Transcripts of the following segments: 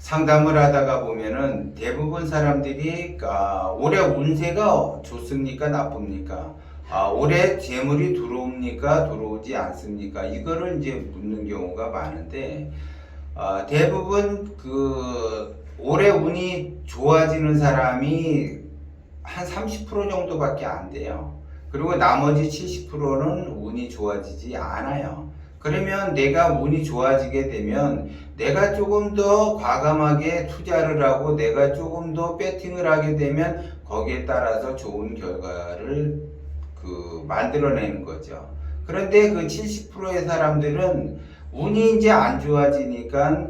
상담을 하다가 보면은 대부분 사람들이 올해 운세가 좋습니까 나쁩니까? 올해 재물이 들어옵니까 들어오지 않습니까? 이거를 이제 묻는 경우가 많은데 대부분 올해 운이 좋아지는 사람이 한 30% 정도밖에 안 돼요. 그리고 나머지 70%는 운이 좋아지지 않아요. 그러면 내가 운이 좋아지게 되면 내가 조금 더 과감하게 투자를 하고 내가 조금 더 배팅을 하게 되면 거기에 따라서 좋은 결과를 만들어내는 거죠. 그런데 그 70%의 사람들은 운이 이제 안 좋아지니까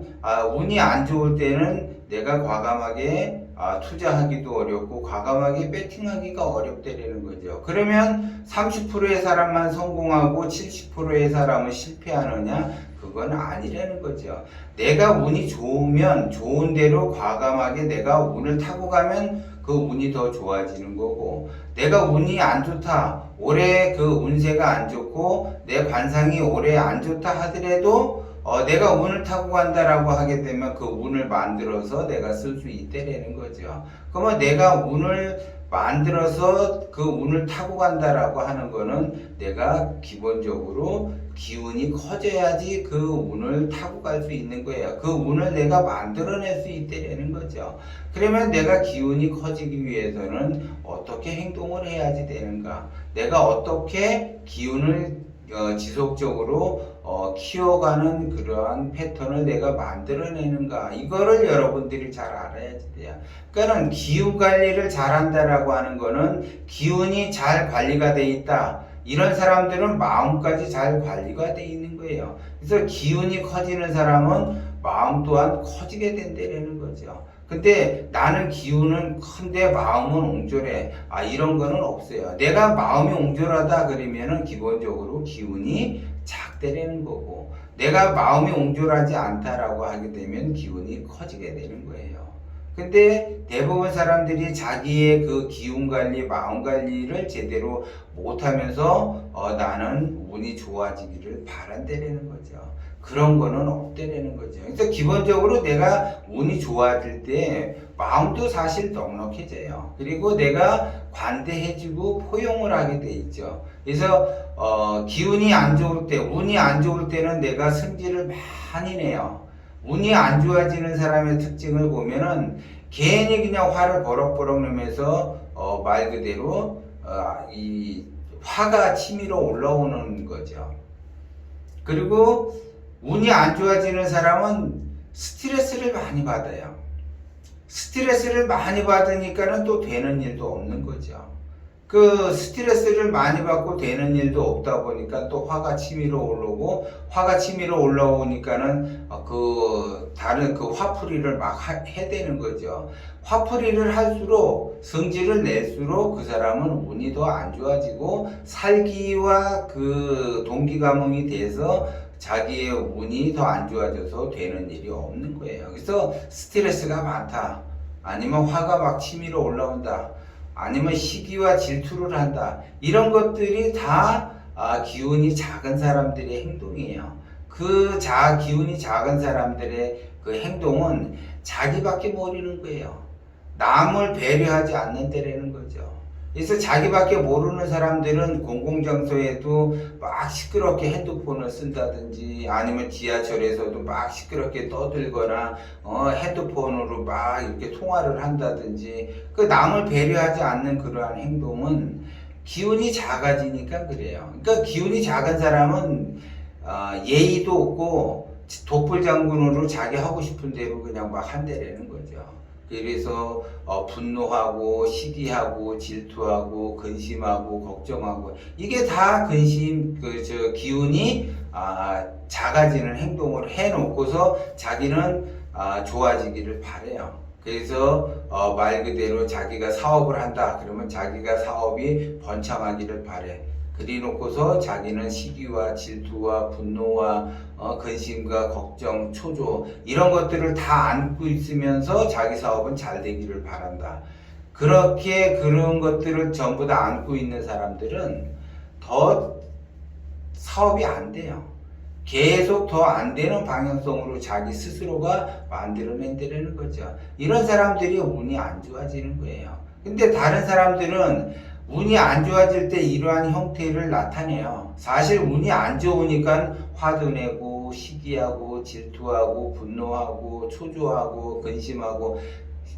운이 안 좋을 때는 내가 과감하게 투자하기도 어렵고 과감하게 배팅하기가 어렵다는 거죠. 그러면 30%의 사람만 성공하고 70%의 사람은 실패하느냐? 그건 아니라는 거죠. 내가 운이 좋으면 좋은 대로 과감하게 내가 운을 타고 가면 그 운이 더 좋아지는 거고, 내가 운이 안 좋다, 올해 그 운세가 안 좋고 내 관상이 올해 안 좋다 하더라도 내가 운을 타고 간다라고 하게 되면 그 운을 만들어서 내가 쓸 수 있다라는 거죠. 그러면 내가 운을 만들어서 그 운을 타고 간다라고 하는 거는 내가 기본적으로 기운이 커져야지 그 운을 타고 갈 수 있는 거예요. 그 운을 내가 만들어낼 수 있다라는 거죠. 그러면 내가 기운이 커지기 위해서는 어떻게 행동을 해야지 되는가? 내가 어떻게 기운을 지속적으로 키워가는 그러한 패턴을 내가 만들어내는가, 이거를 여러분들이 잘 알아야지 돼요. 그러니까 기운 관리를 잘한다라고 하는 거는 기운이 잘 관리가 돼 있다, 이런 사람들은 마음까지 잘 관리가 돼 있는 거예요. 그래서 기운이 커지는 사람은 마음 또한 커지게 된다는 거죠. 근데 나는 기운은 큰데 마음은 옹졸해, 이런 거는 없어요. 내가 마음이 옹졸하다 그러면은 기본적으로 기운이 작다라는 거고, 내가 마음이 옹졸하지 않다라고 하게 되면 기운이 커지게 되는 거예요. 근데 대부분 사람들이 자기의 그 기운 관리, 마음 관리를 제대로 못하면서 나는 운이 좋아지기를 바란다라는 거죠. 그런 거는 없다라는 거죠. 그래서 기본적으로 내가 운이 좋아질 때 마음도 사실 넉넉해져요. 그리고 내가 관대해지고 포용을 하게 돼 있죠. 그래서 기운이 안 좋을 때, 운이 안 좋을 때는 내가 승질을 많이 내요. 운이 안 좋아지는 사람의 특징을 보면은 괜히 그냥 화를 버럭버럭 내면서 말 그대로 이 화가 치밀어 올라오는 거죠. 그리고 운이 안 좋아지는 사람은 스트레스를 많이 받아요. 스트레스를 많이 받으니까는 또 되는 일도 없는 거죠. 그 스트레스를 많이 받고 되는 일도 없다 보니까 또 화가 치밀어 올라오고, 화가 치밀어 올라오니까는 다른 화풀이를 막 해대는 거죠. 화풀이를 할수록, 성질을 낼수록 그 사람은 운이 더 안 좋아지고 살기와 그 동기감흥이 돼서 자기의 운이 더 안 좋아져서 되는 일이 없는 거예요. 그래서 스트레스가 많다, 아니면 화가 막 치밀어 올라온다, 아니면 시기와 질투를 한다, 이런 것들이 다 기운이 작은 사람들의 행동이에요. 기운이 작은 사람들의 그 행동은 자기밖에 모르는 거예요. 남을 배려하지 않는다라는 거죠. 그래서 자기밖에 모르는 사람들은 공공장소에도 막 시끄럽게 핸드폰을 쓴다든지, 아니면 지하철에서도 막 시끄럽게 떠들거나 핸드폰으로 막 이렇게 통화를 한다든지, 그 남을 배려하지 않는 그러한 행동은 기운이 작아지니까 그래요. 그러니까 기운이 작은 사람은 예의도 없고 독불장군으로 자기 하고 싶은 대로 그냥 막 한다라는 거죠. 그래서 분노하고 시기하고 질투하고 근심하고 걱정하고, 이게 다 기운이 작아지는 행동을 해놓고서 자기는 좋아지기를 바래요. 그래서 말 그대로 자기가 사업을 한다 그러면 자기가 사업이 번창하기를 바래. 그리 놓고서 자기는 시기와 질투와 분노와 근심과 걱정, 초조, 이런 것들을 다 안고 있으면서 자기 사업은 잘 되기를 바란다. 그렇게 그런 것들을 전부 다 안고 있는 사람들은 더 사업이 안 돼요. 계속 더 안 되는 방향성으로 자기 스스로가 만들어낸다는 거죠. 이런 사람들이 운이 안 좋아지는 거예요. 근데 다른 사람들은 운이 안 좋아질 때 이러한 형태를 나타내요. 사실 운이 안 좋으니까 화도 내고 시기하고 질투하고 분노하고 초조하고 근심하고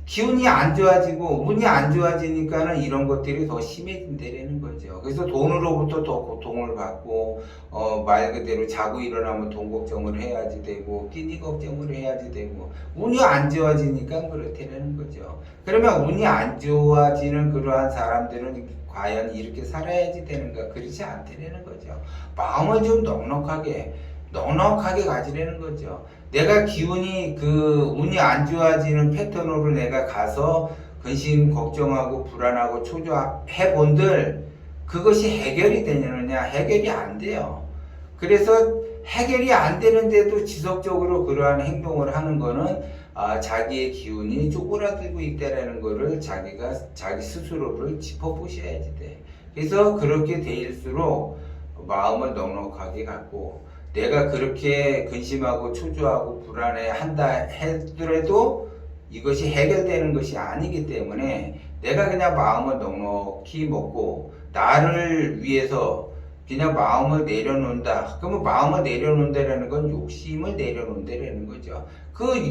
기운이 안 좋아지고 운이 안 좋아지니까는 이런 것들이 더 심해진다는 거죠. 그래서 돈으로부터 더 고통을 받고 말 그대로 자고 일어나면 돈 걱정을 해야지 되고 끼니 걱정을 해야지 되고 운이 안 좋아지니까 그렇다는 거죠. 그러면 운이 안 좋아지는 그러한 사람들은 과연 이렇게 살아야지 되는가? 그렇지 않다는 거죠. 마음을 좀 넉넉하게 가지려는 거죠. 내가 기운이 운이 안 좋아지는 패턴으로 내가 가서 근심 걱정하고 불안하고 초조해 본들 그것이 해결이 되느냐? 해결이 안 돼요. 그래서 해결이 안 되는데도 지속적으로 그러한 행동을 하는 거는 자기의 기운이 쪼그라들고 있다라는 거를 자기 스스로를 짚어보셔야지 돼. 그래서 그렇게 될수록 마음을 넉넉하게 갖고 내가 그렇게 근심하고 초조하고 불안해 한다 하더라도 이것이 해결되는 것이 아니기 때문에 내가 그냥 마음을 넉넉히 먹고 나를 위해서 그냥 마음을 내려놓는다. 그러면 마음을 내려놓는다라는 건 욕심을 내려놓는다라는 거죠.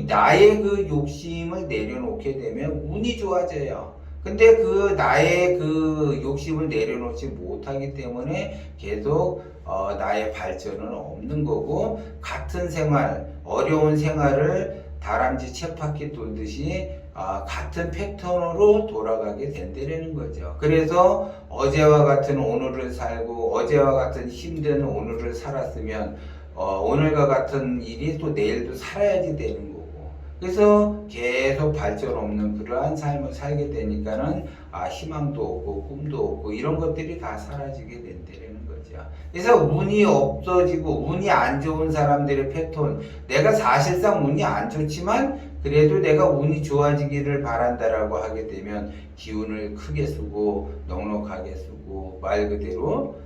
나의 욕심을 내려놓게 되면 운이 좋아져요. 근데 나의 욕심을 내려놓지 못하기 때문에 계속 나의 발전은 없는 거고 같은 생활, 어려운 생활을 다람쥐 쳇바퀴 돌듯이 같은 패턴으로 돌아가게 된다는 거죠. 그래서 어제와 같은 오늘을 살고 어제와 같은 힘든 오늘을 살았으면 오늘과 같은 일이 또 내일도 살아야지 되는 거고 그래서 계속 발전 없는 그러한 삶을 살게 되니까는 희망도 없고 꿈도 없고 이런 것들이 다 사라지게 된다는 거죠. 그래서 운이 없어지고 운이 안 좋은 사람들의 패턴 내가 사실상 운이 안 좋지만 그래도 내가 운이 좋아지기를 바란다라고 하게 되면 기운을 크게 쓰고 넉넉하게 쓰고 말 그대로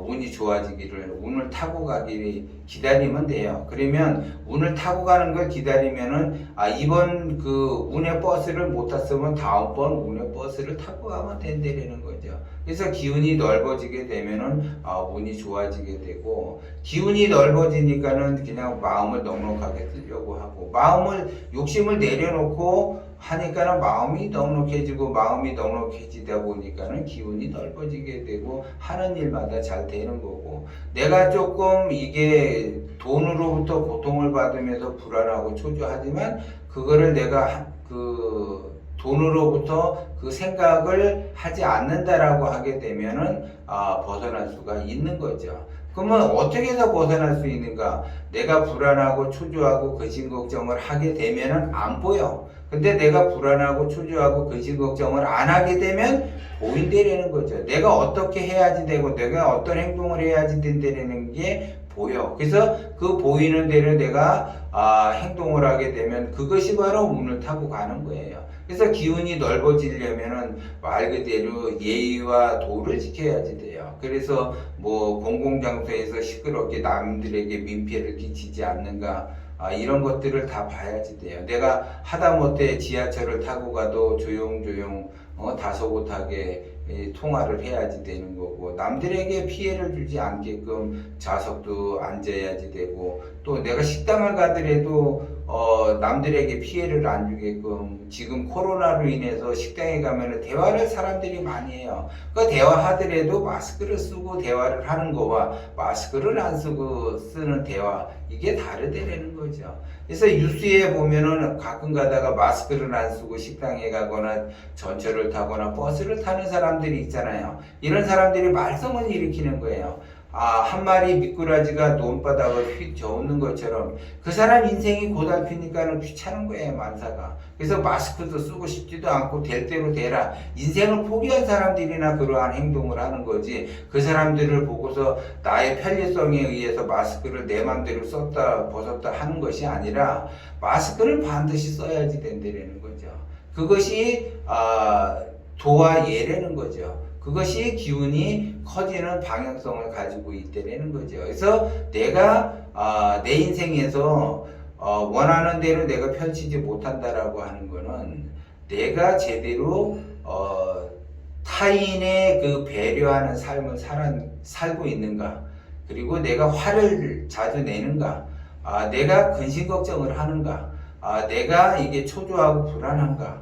운이 좋아지기를 운을 타고 가기를 기다리면 돼요. 그러면 운을 타고 가는 걸 기다리면은 이번 운의 버스를 못 탔으면 다음번 운의 버스를 타고 가면 된다는 거죠. 그래서 기운이 넓어지게 되면은 운이 좋아지게 되고 기운이 넓어지니까는 그냥 마음을 넉넉하게 쓰려고 하고 욕심을 내려놓고 하니까는 마음이 넉넉해지고 마음이 넉넉해지다 보니까는 기운이 넓어지게 되고 하는 일마다 잘 되는 거고 내가 조금 이게 돈으로부터 고통을 받으면서 불안하고 초조하지만 그거를 내가 돈으로부터 생각을 하지 않는다라고 하게 되면은 벗어날 수가 있는 거죠. 그러면 어떻게 해서 벗어날 수 있는가? 내가 불안하고 초조하고 근심 걱정을 하게 되면은 안 보여. 근데 내가 불안하고 초조하고 근심 걱정을 안 하게 되면 보인다라는 거죠. 내가 어떻게 해야지 되고 내가 어떤 행동을 해야지 된다라는 게 보여. 그래서 보이는 대로 내가 행동을 하게 되면 그것이 바로 운을 타고 가는 거예요. 그래서 기운이 넓어지려면은 말 그대로 예의와 도를 지켜야지 돼요. 그래서 공공장소에서 시끄럽게 남들에게 민폐를 끼치지 않는가 이런 것들을 다 봐야지 돼요. 내가 하다못해 지하철을 타고 가도 조용조용 다소곳하게 통화를 해야지 되는 거고 남들에게 피해를 주지 않게끔 좌석도 앉아야지 되고 또 내가 식당을 가더라도 남들에게 피해를 안 주게끔 지금 코로나로 인해서 식당에 가면은 대화를 사람들이 많이 해요. 대화하더라도 마스크를 쓰고 대화를 하는 거와 마스크를 안 쓰고 쓰는 대화 이게 다르다라는 거죠. 그래서 뉴스에 보면은 가끔 가다가 마스크를 안 쓰고 식당에 가거나 전철을 타거나 버스를 타는 사람들이 있잖아요. 이런 사람들이 말썽을 일으키는 거예요. 한 마리 미꾸라지가 논바닥을 휙 저는 것처럼 그 사람 인생이 고달피니까는 귀찮은 거예요, 만사가. 그래서 마스크도 쓰고 싶지도 않고 될 대로 되라. 인생을 포기한 사람들이나 그러한 행동을 하는 거지. 그 사람들을 보고서 나의 편리성에 의해서 마스크를 내 맘대로 썼다 벗었다 하는 것이 아니라 마스크를 반드시 써야지 된다는 거죠. 그것이 도와 예라는 거죠. 그것이 기운이 커지는 방향성을 가지고 있다는 거죠. 그래서 내가 내 인생에서 원하는 대로 내가 펼치지 못한다라고 하는 거는 내가 제대로 타인의 그 배려하는 삶을 살고 있는가, 그리고 내가 화를 자주 내는가, 내가 근심 걱정을 하는가, 내가 이게 초조하고 불안한가,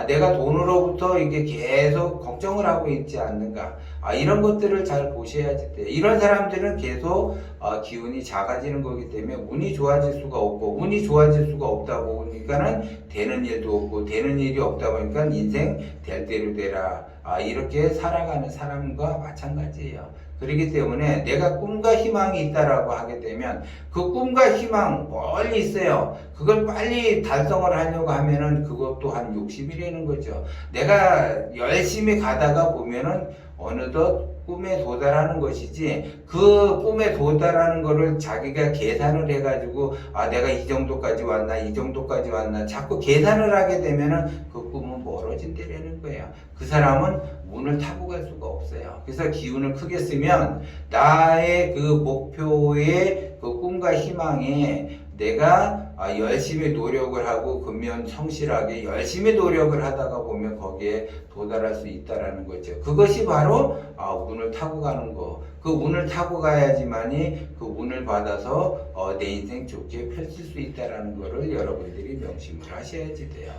내가 돈으로부터 이게 계속 걱정을 하고 있지 않는가, 이런 것들을 잘 보셔야지 돼요. 이런 사람들은 계속 기운이 작아지는 거기 때문에 운이 좋아질 수가 없고, 운이 좋아질 수가 없다 보니까는 되는 일도 없고, 되는 일이 없다 보니까 인생 될 대로 되라, 이렇게 살아가는 사람과 마찬가지예요. 그렇기 때문에 내가 꿈과 희망이 있다라고 하게 되면 그 꿈과 희망 멀리 있어요. 그걸 빨리 달성을 하려고 하면은 그것도 한 욕심이라는 거죠. 내가 열심히 가다가 보면은 어느덧 꿈에 도달하는 것이지, 그 꿈에 도달하는 거를 자기가 계산을 해가지고 내가 이 정도까지 왔나 이 정도까지 왔나 자꾸 계산을 하게 되면은 그 꿈은 멀어진다는 거예요. 그 사람은 운을 타고 갈 수가 없어요. 그래서 기운을 크게 쓰면 나의 그 목표의 그 꿈과 희망에 내가 열심히 노력을 하고 근면 성실하게 열심히 노력을 하다가 보면 거기에 도달할 수 있다라는 거죠. 그것이 바로 운을 타고 가는 거. 그 운을 타고 가야지만이 그 운을 받아서 내 인생 좋게 펼칠 수 있다라는 거를 여러분들이 명심을 하셔야지 돼요.